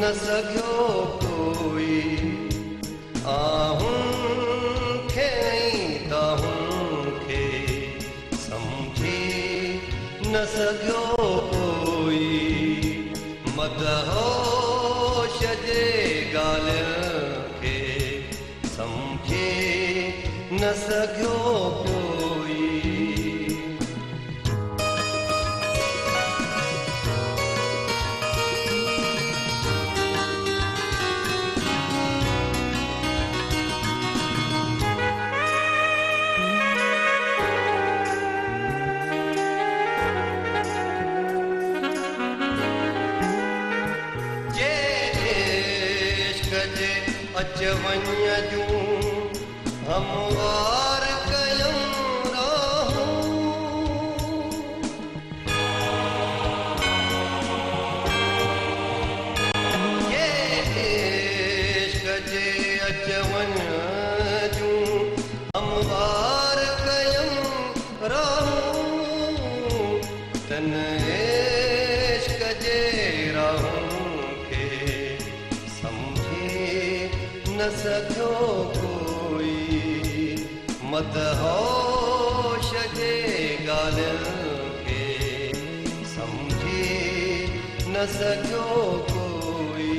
न सघियो कोई आहुं खे ताहुं खे समझी न सघियो कोई मदहोश जे ॻाल्हियुनि खे समझी न सघियो कोई अच वञ जूं हमवार कयूं राहूं ये इश्क जे अच वञ जूं हमवार कयूं राहूं तन इश्क जे राहूं खे न सघियो कोई मदहोश जे ॻाल्हियुनि खे समझी न सघियो कोई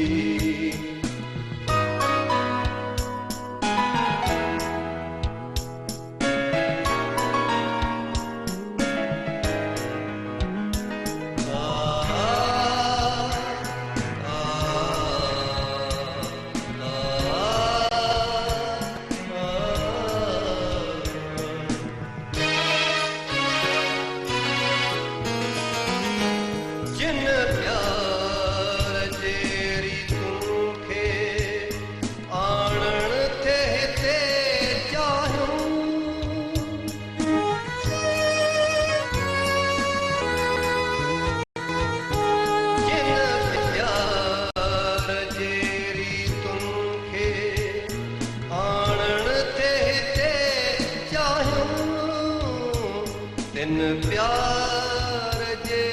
तिन प्यार जे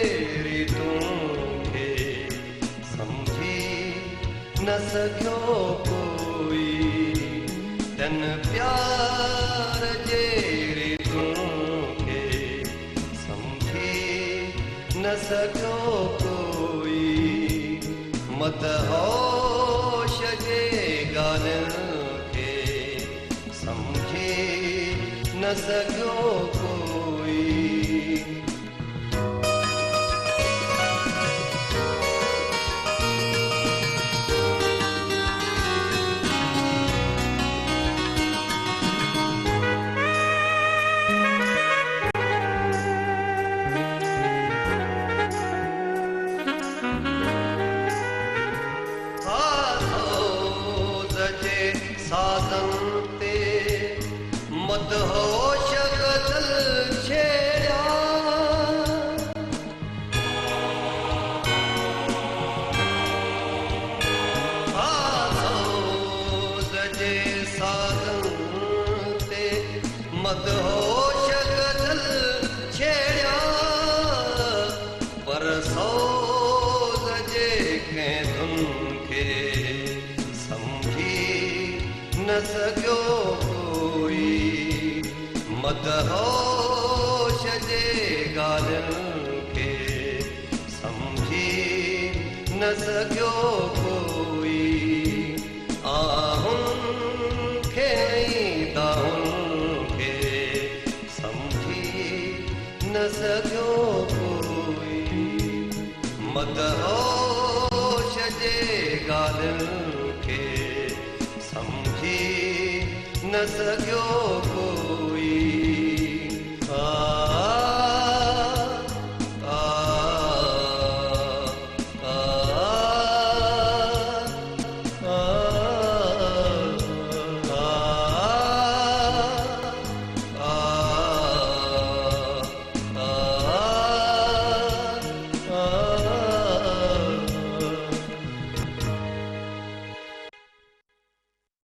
रीतूं खे समझी न सघियो कोई तिन प्यार जे रीतूं खे समझी न सघियो कोई मदहोश जे ॻाल्हियुनि खे समझी न सघियो कोई साज़न ते मदहोश गज़ल छेड़िया सोज़ जे साज़न ते मदहोश गज़ल छेड़िया पर सोज़ जे कंहिं धुन खे न सघियो कोई मदहोश जे ॻाल्हियुनि खे समझी न सघियो कोई आहुं खे ताहुं खे समझी न सघियो कोई मदहोश जे ॻाल्हियुनि खे समझी न सघियो